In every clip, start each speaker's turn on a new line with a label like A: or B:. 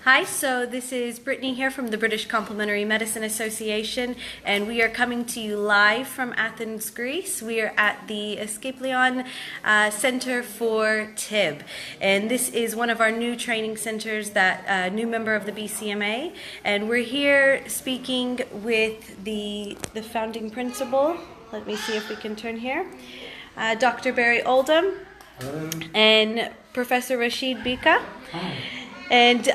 A: Hi, so this is Brittany here from the British Complementary Medicine Association, and we are coming to you live from Athens, Greece. We are at the Asklepion Centre for Tibb, and this is one of our new training centres, that new member of the BCMA, and we're here speaking with the founding principal. Let me see if we can turn here. Dr. Barrie Oldham.
B: Hello.
A: And Professor Bhikha.
B: Hi.
A: And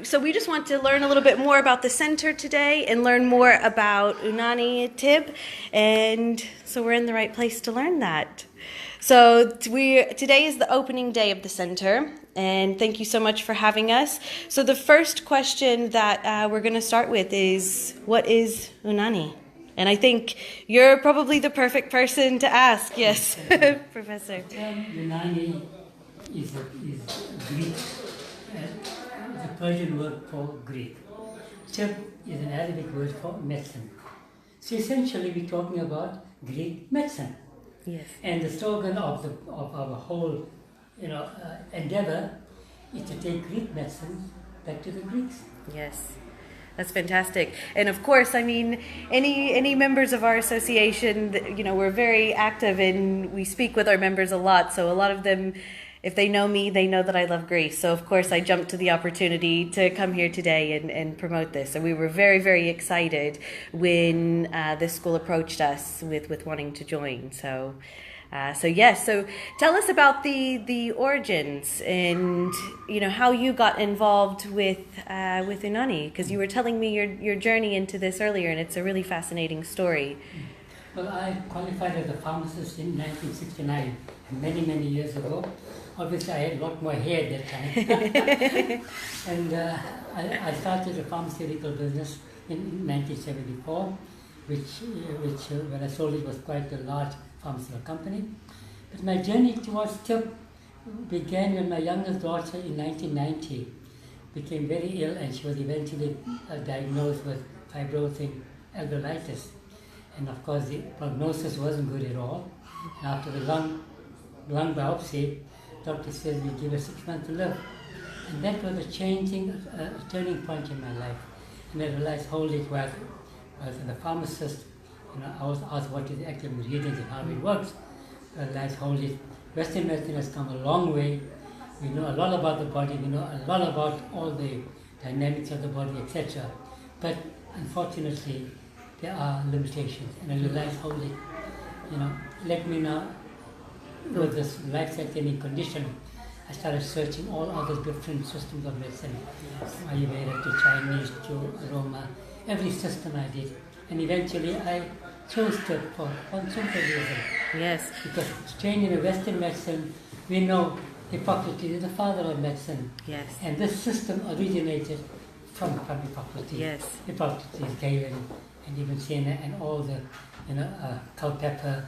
A: so we just want to learn a little bit more about the center today and learn more about Unani-Tibb, and so we're in the right place to learn that. So today is the opening day of the center, and thank you so much for having us. So the first question that we're going to start with is, what is Unani? And I think you're probably the perfect person to ask. Yes, Professor.
B: The term Unani is Greek. The Persian word for Greek. Tibb is an Arabic word for medicine. So essentially we're talking about Greek medicine.
A: Yes.
B: And the slogan of our whole endeavor is to take Greek medicine back to the Greeks.
A: Yes. That's fantastic. And of course, I mean, any members of our association, we're very active and we speak with our members a lot. So a lot of them, if they know me, they know that I love Greece. So of course, I jumped to the opportunity to come here today and promote this. And we were very, very excited when this school approached us with wanting to join. So yes. So tell us about the origins and how you got involved with Unani, because you were telling me your journey into this earlier, and it's a really fascinating story.
B: Well, I qualified as a pharmacist in 1969, many years ago. Obviously, I had a lot more hair at that time, and I started a pharmaceutical business in 1974, which when I sold it was quite a large pharmaceutical company. But my journey towards Tibb began when my youngest daughter in 1990 became very ill, and she was eventually diagnosed with fibrosing alveolitis. And of course the prognosis wasn't good at all. And after the lung biopsy, doctor said we give her 6 months to live. And that was a turning point in my life. And I realized, holy well, as a pharmacist, I was asked what is the active ingredients and how it works. I realized, holy, Western medicine has come a long way. We know a lot about the body, we know a lot about all the dynamics of the body, etc. But unfortunately, there are limitations. And I realized, holy, let me now, with this life-threatening condition, I started searching all other different systems of medicine. Ayurveda to Chinese to Roma, every system I did. And eventually I chose Tibb for one simple reason.
A: Yes.
B: Because trained in a Western medicine, we know Hippocrates is the father of medicine.
A: Yes.
B: And this system originated from Hippocrates.
A: Yes.
B: Hippocrates, Galen, and even Sina, and all the, Culpepper,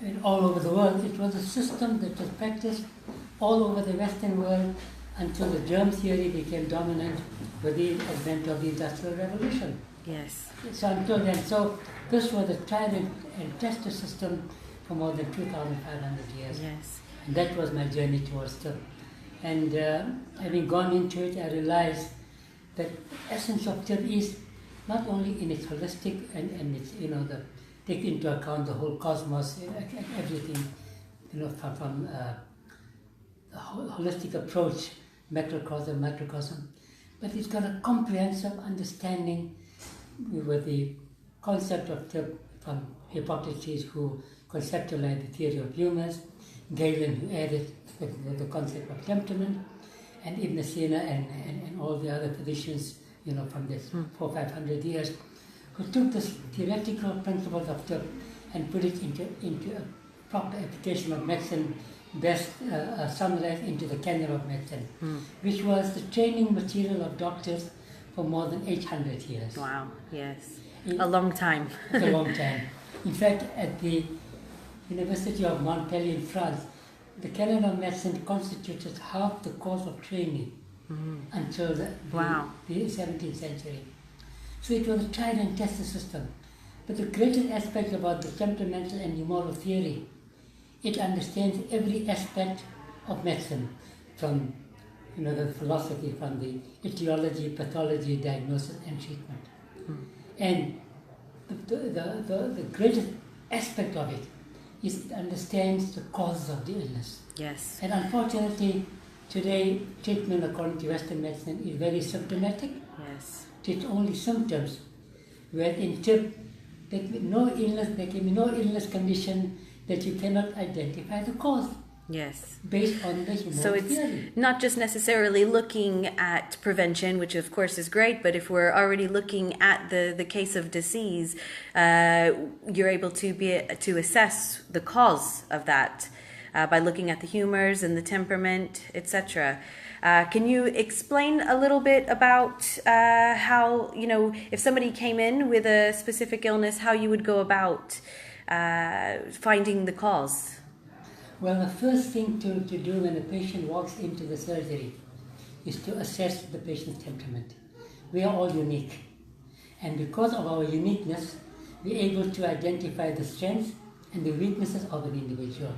B: and all over the world. It was a system that was practiced all over the Western world until the germ theory became dominant with the advent of the Industrial Revolution.
A: Yes.
B: So until then, this was a tried and tested system for more than 2,500 years.
A: Yes.
B: And that was my journey towards Tibb. And having gone into it, I realized that the essence of Tibb is not only in its holistic and its, take into account the whole cosmos, everything, from the holistic approach, macrocosm, but it's got a comprehensive understanding with the concept of Tibb from Hippocrates, who conceptualized the theory of humors, Galen, who added the concept of temperament, and Ibn Sina and all the other physicians, from this 400-500 years, who took this theoretical principles of Tibb and put it into a proper application of medicine, best summarized into the Canon of Medicine, which was the training material of doctors for more than 800 years.
A: Wow, yes. A long time.
B: It's a long time. In fact, at the University of Montpellier in France, the Canon of Medicine constituted half the course of training until the 17th century. So it was a tried and tested system. But the greatest aspect about the temperamental and humoral theory, it understands every aspect of medicine, from the philosophy from the etiology, pathology, diagnosis, and treatment. And the greatest aspect of it is it understands the cause of the illness.
A: Yes.
B: And unfortunately, today, treatment according to Western medicine is very symptomatic.
A: Yes.
B: Treat only symptoms. Where in Tibb, there can be no illness condition that you cannot identify the cause.
A: Yes.
B: Based on the human
A: So it's
B: theory.
A: not just necessarily looking at prevention, which of course is great, but if we're already looking at the case of disease, you're able to assess the cause of that by looking at the humors and the temperament, etc. Can you explain a little bit about how, if somebody came in with a specific illness, how you would go about finding the cause?
B: Well, the first thing to do when a patient walks into the surgery is to assess the patient's temperament. We are all unique. And because of our uniqueness, we're able to identify the strengths and the weaknesses of an individual.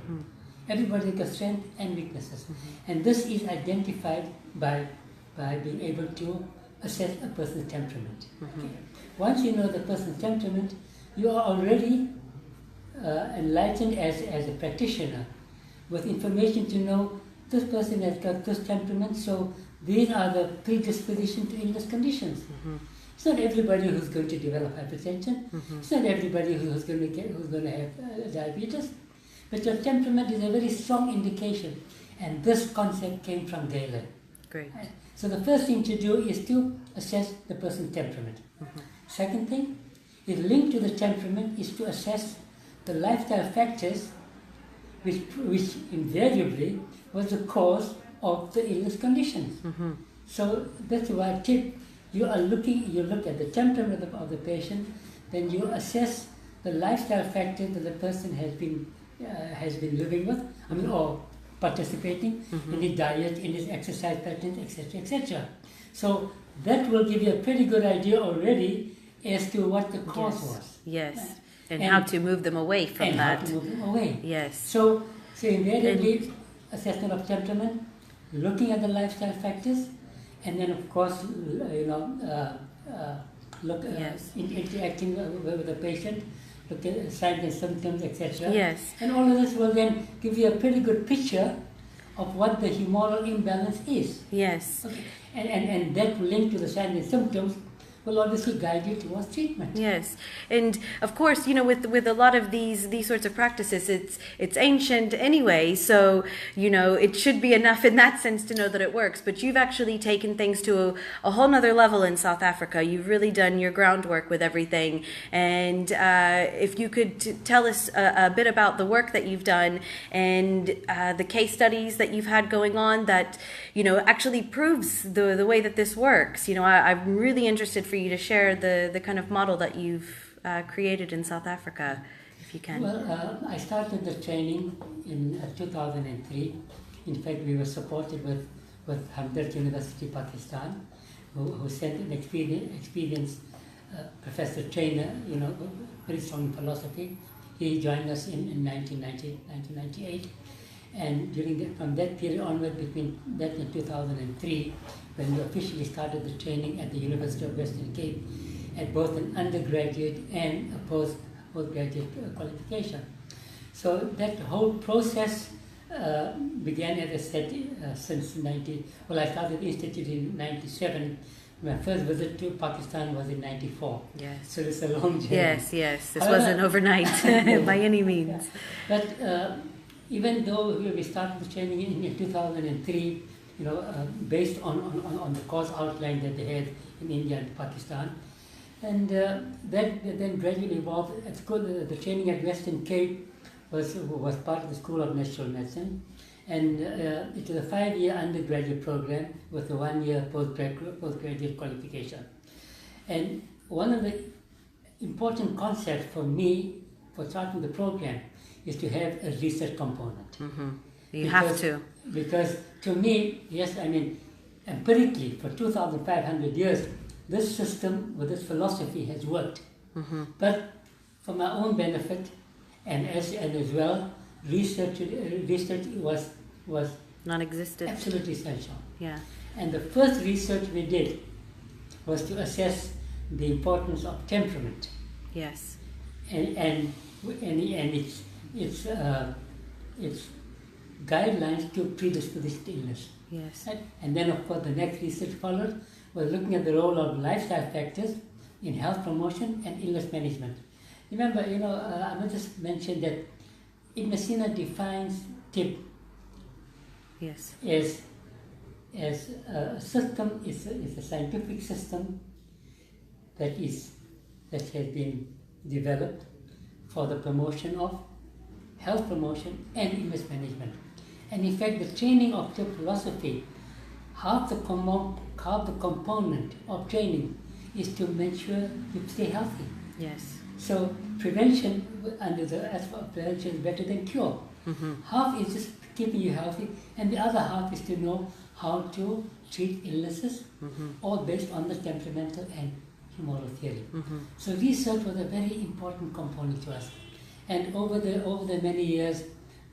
B: Everybody has strengths and weaknesses. And this is identified by being able to assess a person's temperament. Okay. Once you know the person's temperament, you are already enlightened as a practitioner, with information to know this person has got this temperament, so these are the predisposition to illness conditions. It's not everybody who's going to develop hypertension. It's not everybody who's going to have diabetes. But your temperament is a very strong indication, and this concept came from Galen.
A: Great.
B: So the first thing to do is to assess the person's temperament. Second thing, is linked to the temperament is to assess the lifestyle factors which invariably was the cause of the illness conditions. So that's why you look at the temperament of the patient, then you assess the lifestyle factors that the person has been living with, or participating in his diet, in his exercise patterns, etc., etc. So that will give you a pretty good idea already as to what the cause was.
A: Yes. And how to move them away from that.
B: How to move them away.
A: Yes.
B: So invariably, assessment of temperament, looking at the lifestyle factors, and then of course, interacting with the patient, look at signs and symptoms, etc.
A: Yes.
B: And all of this will then give you a pretty good picture of what the humoral imbalance is.
A: Yes.
B: Okay. And that link to the signs and symptoms will obviously guide you towards treatment.
A: Yes, and of course, with a lot of these sorts of practices, it's ancient anyway, so it should be enough in that sense to know that it works. But you've actually taken things to a whole nother level in South Africa. You've really done your groundwork with everything, and if you could tell us a bit about the work that you've done and the case studies that you've had going on that actually proves the way that this works. I'm really interested for you to share the kind of model that you've created in South Africa, if you can.
B: Well, I started the training in 2003. In fact, we were supported with Hamdard University, Pakistan, who sent an experienced professor trainer, very strong in philosophy. He joined us in 1998. And from that period onward, between that and 2003, when we officially started the training at the University of Western Cape, at both an undergraduate and a postgraduate qualification. So that whole process began, as I said, since I started the Institute in 97. My first visit to Pakistan was in 94.
A: Yes.
B: So it's a long journey.
A: Yes. This wasn't overnight by any means.
B: But even though we started the training in 2003, based on the course outline that they had in India and Pakistan, and that then gradually evolved. At school, the training at Western Cape was part of the School of Natural Medicine, and it was a 5-year undergraduate program with a 1-year postgraduate qualification. And one of the important concepts for me for starting the program is to have a research component.
A: You have to.
B: Because to me, empirically, for 2,500 years, this system with this philosophy has worked. But for my own benefit, and as well, research was
A: non-existent.
B: Absolutely essential.
A: Yeah.
B: And the first research we did was to assess the importance of temperament.
A: Yes.
B: And its guidelines to predisposition to illness.
A: Yes.
B: Right? And then, of course, the next research followed was looking at the role of lifestyle factors in health promotion and illness management. Remember, I must just mention that Ibn Sina defines Tibb
A: Yes.
B: as a system, is a scientific system that has been developed for the promotion of health promotion and illness management. And in fact, the training of Tibb philosophy, half the component of training is to make sure you stay healthy.
A: Yes.
B: So prevention, under the aspect of prevention, is better than cure. Half is just keeping you healthy, and the other half is to know how to treat illnesses, all based on the temperamental and humoral theory. So research was a very important component to us. And over the many years,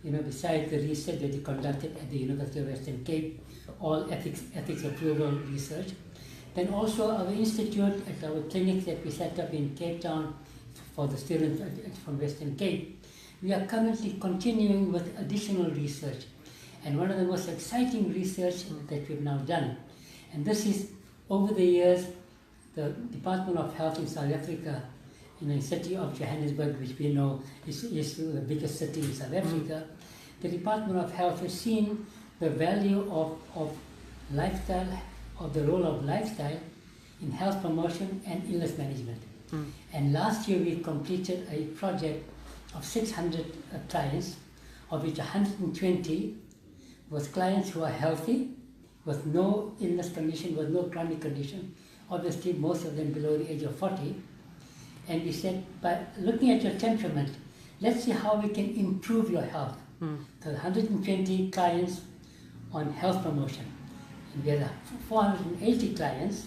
B: besides the research that we conducted at the University of Western Cape, all ethics approval research, then also our institute at our clinics that we set up in Cape Town for the students from Western Cape, we are currently continuing with additional research. And one of the most exciting research that we've now done, and this is over the years, the Department of Health in South Africa, in the city of Johannesburg, which we know is the biggest city in South Africa, the Department of Health has seen the value of lifestyle, of the role of lifestyle in health promotion and illness management. And last year we completed a project of 600 clients, of which 120 was clients who are healthy, with no illness condition, with no chronic condition, obviously most of them below the age of 40. And we said, by looking at your temperament, let's see how we can improve your health. So 120 clients on health promotion. And we had 480 clients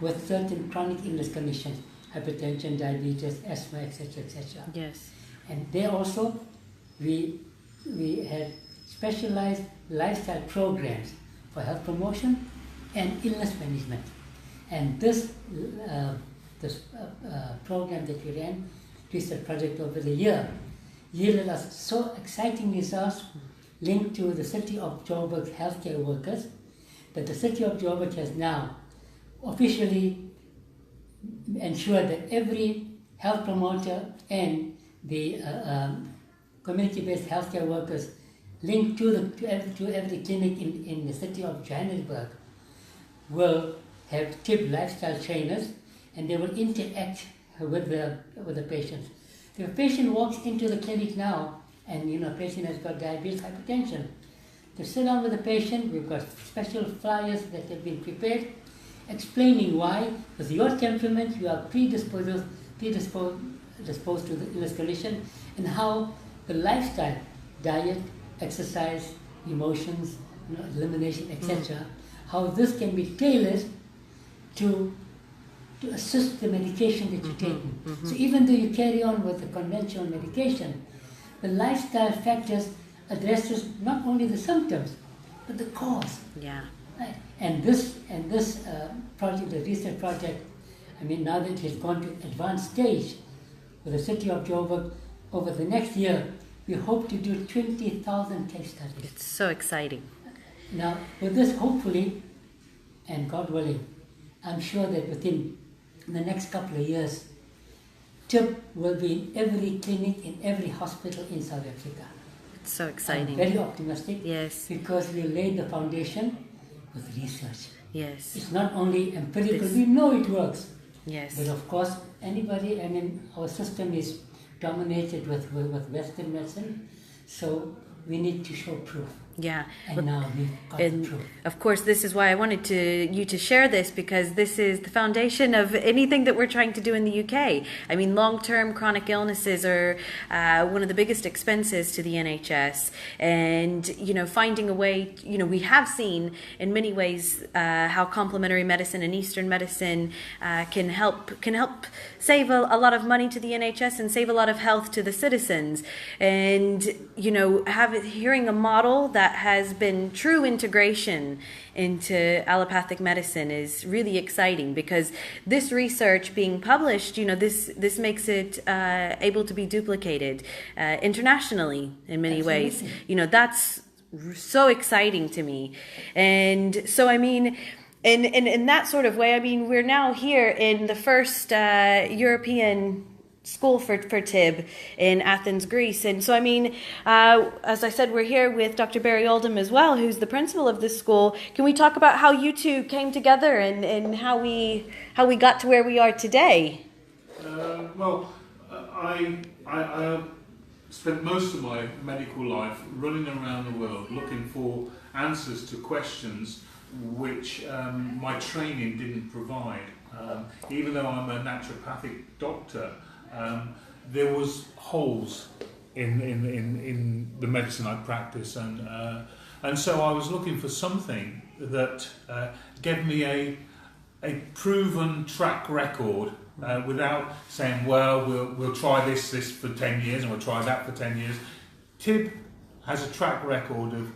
B: with certain chronic illness conditions, hypertension, diabetes, asthma, etc., etc.
A: Yes.
B: And there also, we had specialized lifestyle programs for health promotion and illness management. And this program that we ran, research project over the year, yielded us so exciting results linked to the City of Joburg's healthcare workers, that the City of Joburg has now officially ensured that every health promoter and the community-based healthcare workers linked to every clinic in the city of Johannesburg will have Tibb lifestyle trainers, and they will interact with the patients. If a patient walks into the clinic now, and a patient has got diabetes, hypertension, to sit down with the patient, we've got special flyers that have been prepared, explaining why, with your temperament, you are predisposed to the illness condition, and how the lifestyle, diet, exercise, emotions, elimination, etc., how this can be tailored to assist the medication that you're taking. So even though you carry on with the conventional medication, the lifestyle factors addresses not only the symptoms, but the cause.
A: Yeah.
B: Right? And this project, the research project, now that it has gone to advanced stage with the City of Joburg, over the next year, we hope to do 20,000 case studies.
A: It's so exciting.
B: Now, with this, hopefully, and God willing, I'm sure that within the next couple of years, Tibb will be in every clinic, in every hospital in South Africa.
A: It's so exciting.
B: I'm very optimistic.
A: Yes.
B: Because we laid the foundation with research.
A: Yes.
B: It's not only empirical, we know it works.
A: Yes.
B: But of course, anybody, our system is dominated with Western medicine, so we need to show proof.
A: Yeah.
B: And now we've got the proof.
A: Of course, this is why I wanted you to share this, because this is the foundation of anything that we're trying to do in the UK. Long-term chronic illnesses are one of the biggest expenses to the NHS, and finding a way. We have seen in many ways how complementary medicine and Eastern medicine can help save a lot of money to the NHS and save a lot of health to the citizens. And hearing a model that that has been true integration into allopathic medicine is really exciting, because this research being published, this makes it able to be duplicated internationally in many ways. That's so exciting to me. And so, I mean, in that sort of way, I mean, we're now here in the first European school for Tibb in Athens, Greece. And so, I mean, as I said, we're here with Dr. Barrie Oldham as well, who's the principal of this school. Can we talk about how you two came together and how we got to where we are today?
C: I spent most of my medical life running around the world looking for answers to questions which my training didn't provide. Even though I'm a naturopathic doctor, there was holes in the medicine I practice, and so I was looking for something that gave me a proven track record, without saying, well, we'll try this for 10 years and we'll try that for 10 years. Tibb has a track record of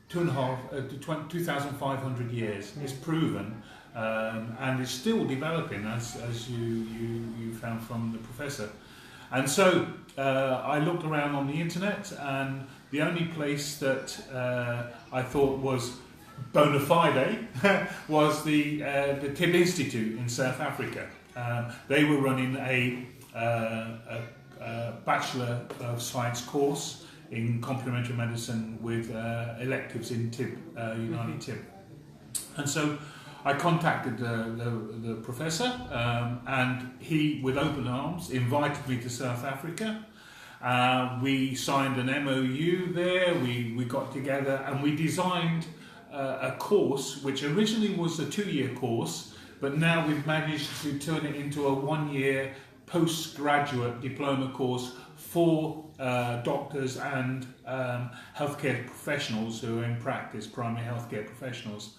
C: 2,500 years. It's proven, and it's still developing, as you found from the professor. And so I looked around on the internet, and the only place that I thought was bona fide was the Tibb Institute in South Africa. They were running a Bachelor of Science course in Complementary medicine with electives in Tibb, Unani-Tibb. And so I contacted the professor, and he, with open arms, invited me to South Africa. We signed an MOU there, we got together and we designed a course which originally was a 2-year course, but now we've managed to turn it into a 1-year postgraduate diploma course for doctors and healthcare professionals who are in practice, primary healthcare professionals.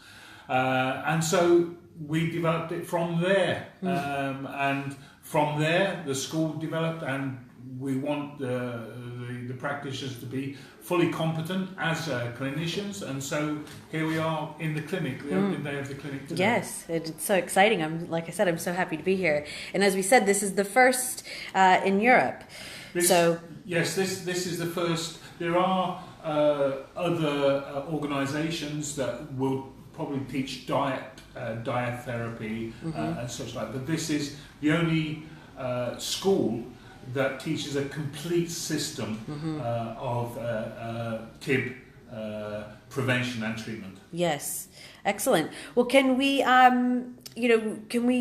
C: And so we developed it from there, and from there the school developed, and we want the practitioners to be fully competent as clinicians, and so here we are in the clinic, the opening day of the clinic today.
A: Yes, it's so exciting. Like I said, I'm so happy to be here. And as we said, this is the first in Europe.
C: This is the first. There are other organisations that will probably teach diet therapy and such like, but this is the only school that teaches a complete system of Tibb prevention and treatment.
A: Yes, excellent. Well, can we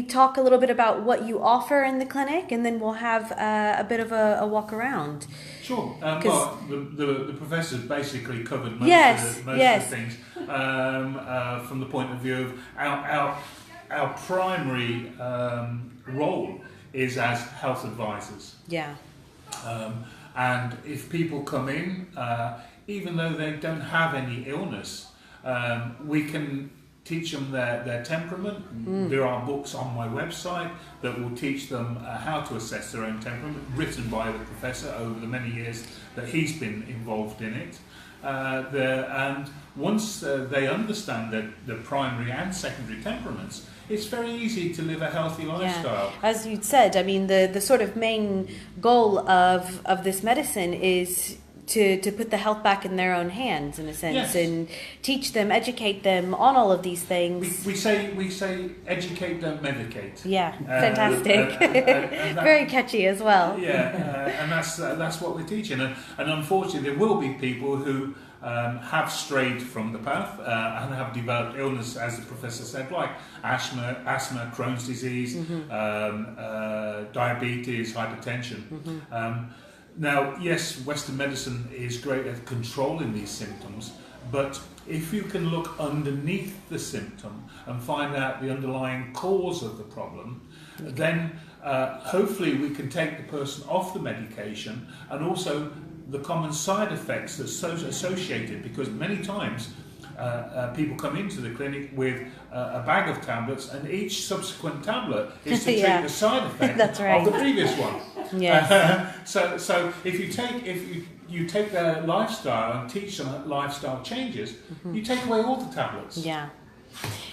A: talk a little bit about what you offer in the clinic, and then we'll have a bit of a walk around.
C: Sure. Well, the professor's basically covered most of the things from the point of view of our primary role is as health advisors.
A: Yeah.
C: And if people come in, even though they don't have any illness, we can teach them their temperament. There are books on my website that will teach them how to assess their own temperament, written by the professor over the many years that he's been involved in it. And once they understand the primary and secondary temperaments, it's very easy to live a healthy lifestyle.
A: Yeah. As you said, I mean, the sort of main goal of this medicine is to put the health back in their own hands, in a sense, and teach them, educate them on all of these things.
C: We say educate, don't medicate.
A: Yeah, fantastic. And very catchy as well.
C: Yeah, and that's what we're teaching. And unfortunately, there will be people who have strayed from the path and have developed illness, as the professor said, like asthma, Crohn's disease, diabetes, hypertension. Now, yes, Western medicine is great at controlling these symptoms, but if you can look underneath the symptom and find out the underlying cause of the problem, then hopefully we can take the person off the medication, and also the common side effects that's associated, because many times people come into the clinic with a bag of tablets, and each subsequent tablet is to treat the side effect of the previous one.
A: Yes.
C: So if you you take their lifestyle and teach them lifestyle changes, you take away all the tablets.
A: Yeah.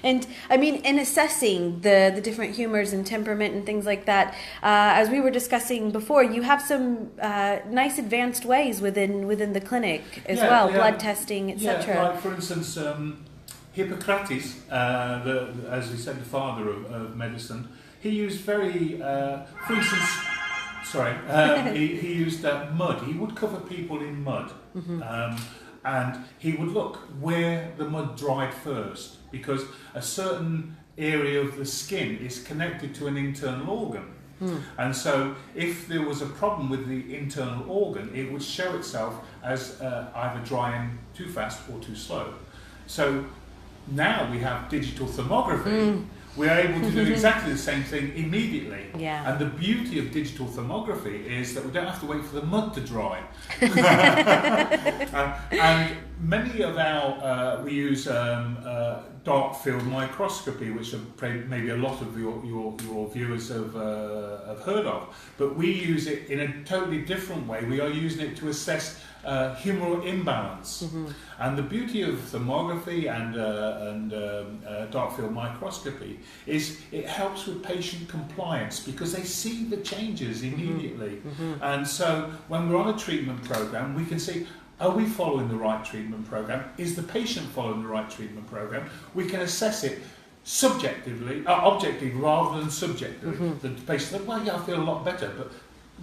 A: And I mean, in assessing the different humors and temperament and things like that, as we were discussing before, you have some nice advanced ways within the clinic as well, blood testing, etc.
C: Yeah, like for instance, Hippocrates, as we said, the father of medicine, he used very, for instance, he used mud. He would cover people in mud. And he would look where the mud dried first, because a certain area of the skin is connected to an internal organ. And so if there was a problem with the internal organ, it would show itself as either drying too fast or too slow. So now we have digital thermography. We are able to do exactly the same thing immediately.
A: Yeah.
C: And the beauty of digital thermography is that we don't have to wait for the mud to dry. And many of we use dark field microscopy, which maybe a lot of your viewers have heard of. But we use it in a totally different way. We are using it to assess humoral imbalance. And the beauty of thermography and dark field microscopy is it helps with patient compliance, because they see the changes immediately. And so when we're on a treatment program, we can see, are we following the right treatment program? Is the patient following the right treatment program? We can assess it objectively rather than subjectively. The patient says, well, yeah, I feel a lot better, but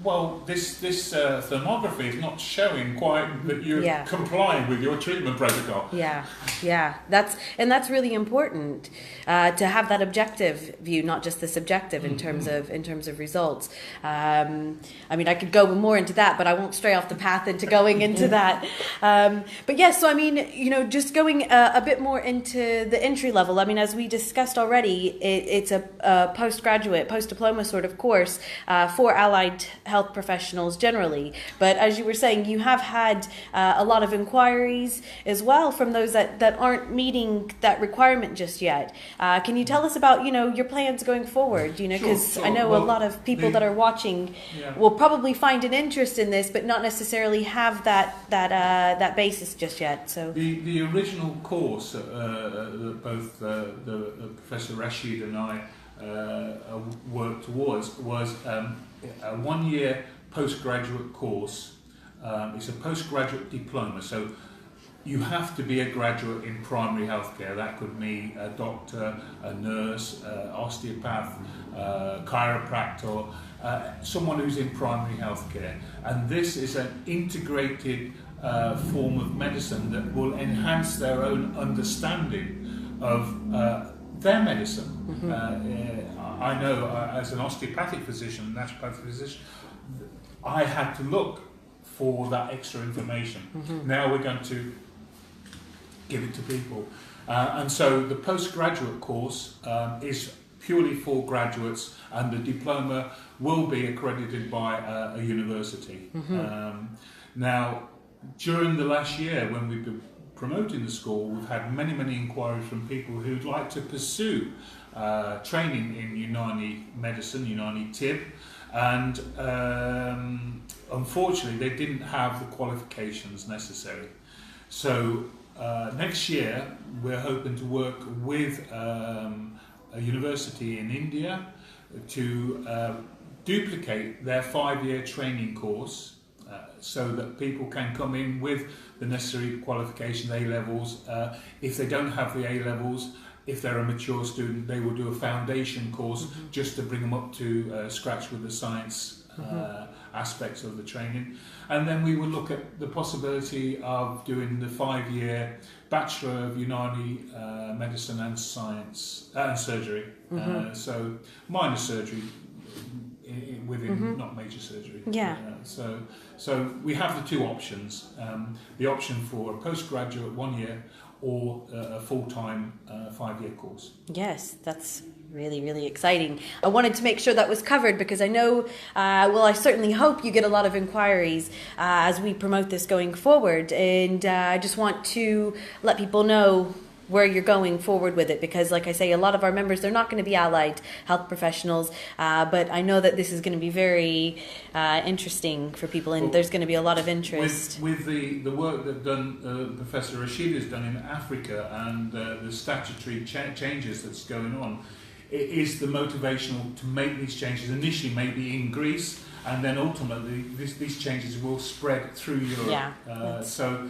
C: well, this thermography is not showing quite that you're complying with your treatment protocol. That's really important to have that objective view, not just the subjective in terms of results. I mean, I could go more into that, but I won't stray off the path into going into that. But yes, so I mean, just going a bit more into the entry level. I mean, as we discussed already, it's a postgraduate, post-diploma sort of course for allied health professionals generally, but as you were saying, you have had a lot of inquiries as well from those that aren't meeting that requirement just yet. Can you tell us about your plans going forward? Because sure. I know a lot of people that are watching will probably find an interest in this, but not necessarily have that basis just yet. So the original course that both the Professor Rashid and I worked towards was a 1-year postgraduate course. It's a postgraduate diploma, so you have to be a graduate in primary healthcare. That could be a doctor, a nurse, osteopath, chiropractor, someone who's in primary healthcare. And this is an integrated form of medicine that will enhance their own understanding of their medicine. I know as an osteopathic physician, naturopathic physician, I had to look for that extra information. Now we're going to give it to people. And so the postgraduate course is purely for graduates, and the diploma will be accredited by a university. Now, during the last year, when we've been promoting the school, we've had many inquiries from people who'd like to pursue training in Unani medicine, Unani-Tibb, and unfortunately they didn't have the qualifications necessary. So next year we're hoping to work with a university in India to duplicate their 5-year training course, so that people can come in with the necessary qualification, A-levels. If they don't have the A-levels, if they're a mature student, they will do a foundation course just to bring them up to scratch with the science aspects of the training. And then we will look at the possibility of doing the 5-year Bachelor of Unani Medicine and Science and Surgery. So minor surgery within not major surgery. So we have the two options. The option for a postgraduate 1 year, or a full-time 5-year course. Yes,
A: that's really exciting. I wanted to make sure that was covered, because I know, I certainly hope you get a lot of inquiries as we promote this going forward, and I just want to let people know where you're going forward with it, because like I say, a lot of our members, they're not going to be allied health professionals, but I know that this is going to be very interesting for people, and there's going to be a lot of interest.
C: With the work that Professor Rashid has done in Africa, and the statutory changes that's going on, it is the motivational to make these changes initially maybe in Greece, and then ultimately these changes will spread through Europe.
A: Yeah,
C: so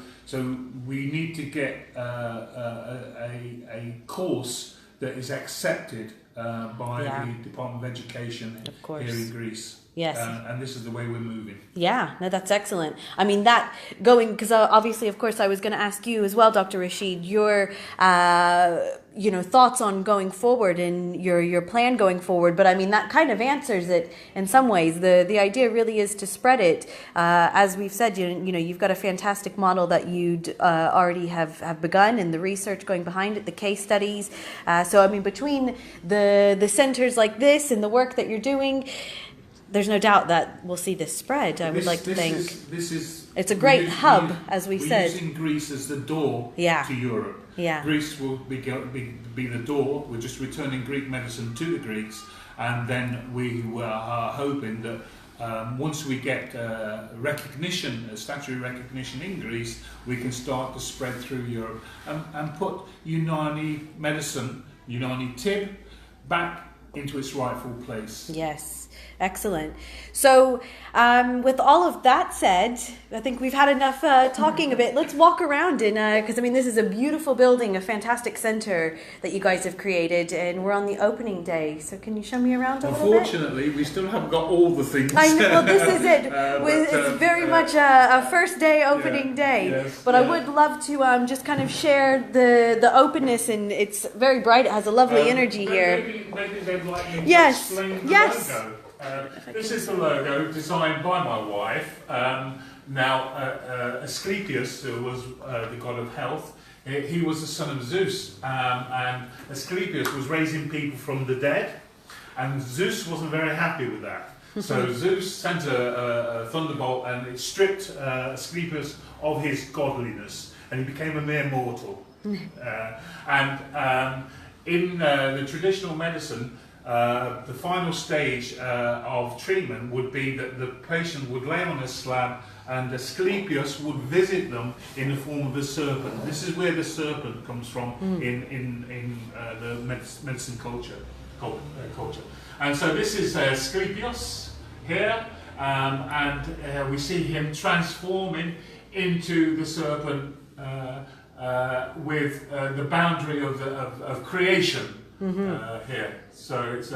C: we need to get a course that is accepted by the Department of Education here in Greece.
A: Yes.
C: And this is the way we're moving.
A: Yeah, no, that's excellent. I mean, that going, because obviously, of course, I was going to ask you as well, Dr. Rashid, your, thoughts on going forward and your plan going forward. But I mean, that kind of answers it in some ways. The idea really is to spread it. As we've said, you've got a fantastic model that you already have begun, and the research going behind it, the case studies. So, I mean, between the centers like this and the work that you're doing, there's no doubt that we'll see this spread. I would like to think it's a great hub, as we said.
C: We're using Greece as the door to Europe.
A: Yeah.
C: Greece will be the door. We're just returning Greek medicine to the Greeks, and then we are hoping that once we get statutory recognition in Greece, we can start to spread through Europe and put Unani medicine, Unani-Tibb, back into its rightful place.
A: Yes. Excellent. So with all of that said, I think we've had enough talking a bit. Let's walk around because I mean, this is a beautiful building, a fantastic center that you guys have created, and we're on the opening day. So can you show me around a little bit?
C: Unfortunately, we still haven't got all the things.
A: I know, well, this is it. It's very much a first day opening day.
C: Yes,
A: but I would love to just kind of share the openness, and it's very bright. It has a lovely energy here.
C: Maybe they'd like me to explain the logo. This is the logo designed by my wife. Asclepius, who was the god of health, he was the son of Zeus, and Asclepius was raising people from the dead, and Zeus wasn't very happy with that. So Zeus sent a thunderbolt, and it stripped Asclepius of his godliness, and he became a mere mortal. In the traditional medicine, the final stage of treatment would be that the patient would lay on a slab, and Asclepius would visit them in the form of a serpent. This is where the serpent comes from in the medicine culture. And so this is Asclepius here, and we see him transforming into the serpent with the boundary of creation. Here, so it's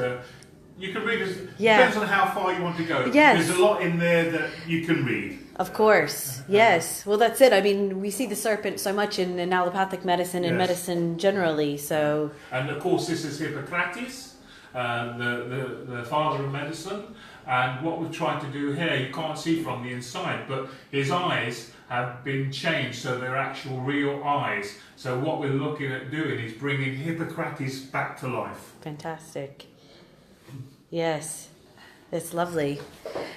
C: you can read it. Depends on how far you want to go.
A: Yes.
C: There's a lot in there that you can read.
A: Of course, yes. Well, that's it. I mean, we see the serpent so much in allopathic medicine and medicine generally. So,
C: and of course, this is Hippocrates, the father of medicine. And what we've tried to do here, you can't see from the inside, but his eyes have been changed, so they're actual real eyes. So what we're looking at doing is bringing Hippocrates back to life.
A: Fantastic. Yes, it's lovely.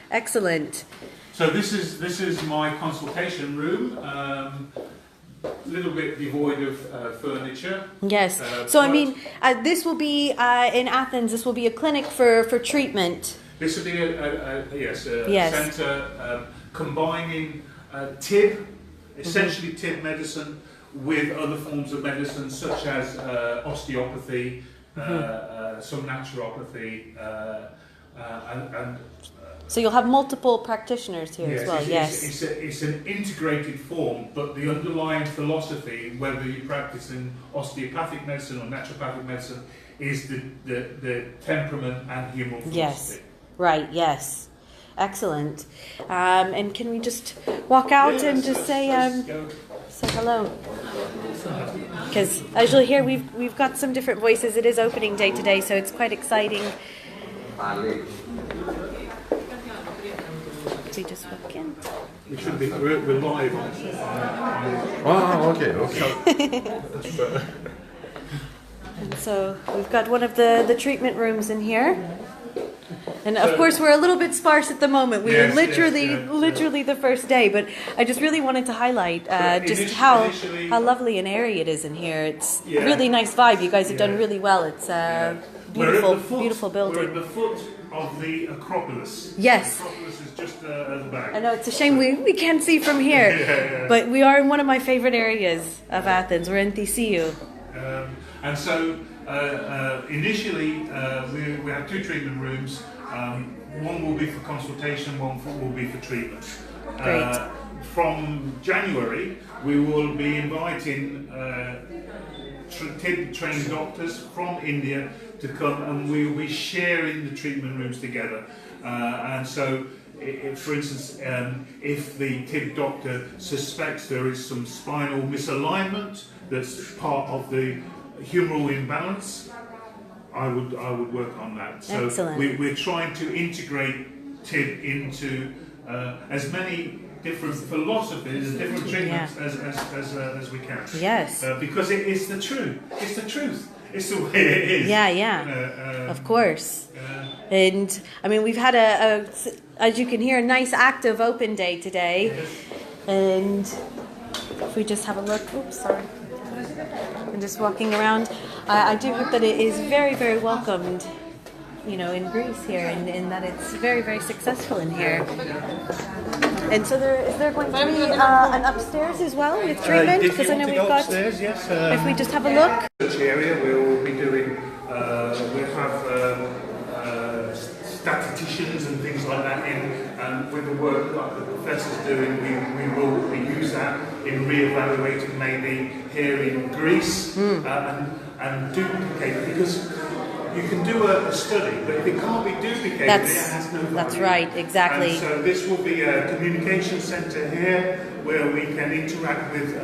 A: Excellent.
C: So this is my consultation room. Little bit devoid of furniture.
A: Yes. So I mean, this will be in Athens. This will be a clinic for treatment.
C: This will be a centre combining Tibb, essentially Tibb medicine, with other forms of medicine such as osteopathy, some naturopathy, and
A: so you'll have multiple practitioners here as well.
C: It's an integrated form, but the underlying philosophy, whether you practice in osteopathic medicine or naturopathic medicine, is the temperament and human philosophy.
A: Yes. Right, yes. Excellent. And can we just walk out and just say hello? Because as you'll hear, we've got some different voices. It is opening day today, so it's quite exciting. We just walk in.
C: We should be, we're live.
D: Oh, okay.
A: And so we've got one of the treatment rooms in here. And of course, we're a little bit sparse at the moment. We
C: Yes,
A: were literally,
C: yes, yeah,
A: literally the first day. But I just really wanted to highlight just
C: initially-
A: how lovely and airy it is in here. It's
C: Yeah.
A: a really nice vibe. You guys have done
C: Yeah.
A: really well. It's a
C: We're at
A: beautiful,
C: the foot-
A: beautiful
C: We're
A: building.
C: at the foot of the Acropolis.
A: Yes.
C: The Acropolis is just at the back.
A: I know it's a shame we can't see from here, but we are in one of my favorite areas of Athens. We're in Theseu.
C: And so initially we have 2 treatment rooms. One will be for consultation, one will be for treatment.
A: Great.
C: From January, we will be inviting TIB trained doctors from India to come, and we will be sharing the treatment rooms together. And so, for instance, if the TIB doctor suspects there is some spinal misalignment that's part of the humeral imbalance, I would work on that. So
A: Excellent.
C: we're trying to integrate TIB into as many different philosophies, different treatments as we can.
A: Yes.
C: Because it's the truth. It's the truth. It's the way it is.
A: Yeah. Of course. And I mean, we've had as you can hear, a nice active open day today.
C: Yes.
A: And if we just have a look, oops, sorry. I'm just walking around. I do hope that it is very, very welcomed, in Greece here, and that it's very, very successful in here. And so is there going to be an upstairs as well with treatment?
E: If you
A: I
E: want
A: know
E: to
A: we've
E: go
A: got.
E: upstairs, yes.
A: If we just have a look.
C: Research area, we'll be doing. We'll have statisticians and things like that in, and with the work that the professor's doing, we will use that in re-evaluating maybe here in Greece and duplicate it, because you can do a study, but if it can't be duplicated, it has no value.
A: That's right, exactly.
C: And so this will be a communication centre here where we can interact with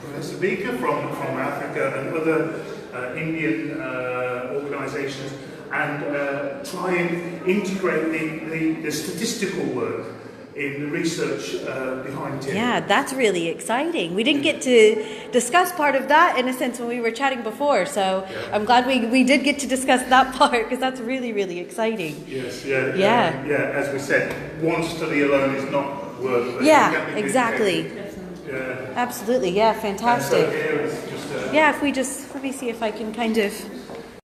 C: Professor Bhikha from Africa and other Indian organisations, and try and integrate the statistical work in the research behind it.
A: Yeah, that's really exciting. We didn't get to discuss part of that, in a sense, when we were chatting before, so I'm glad we did get to discuss that part, because that's really, really exciting.
C: Yes, as we said, one study alone is not worth it.
A: Yeah, exactly.
C: Yeah.
A: Absolutely, yeah, fantastic.
C: And so here it's just,
A: Yeah, if we just, let me see if I can kind of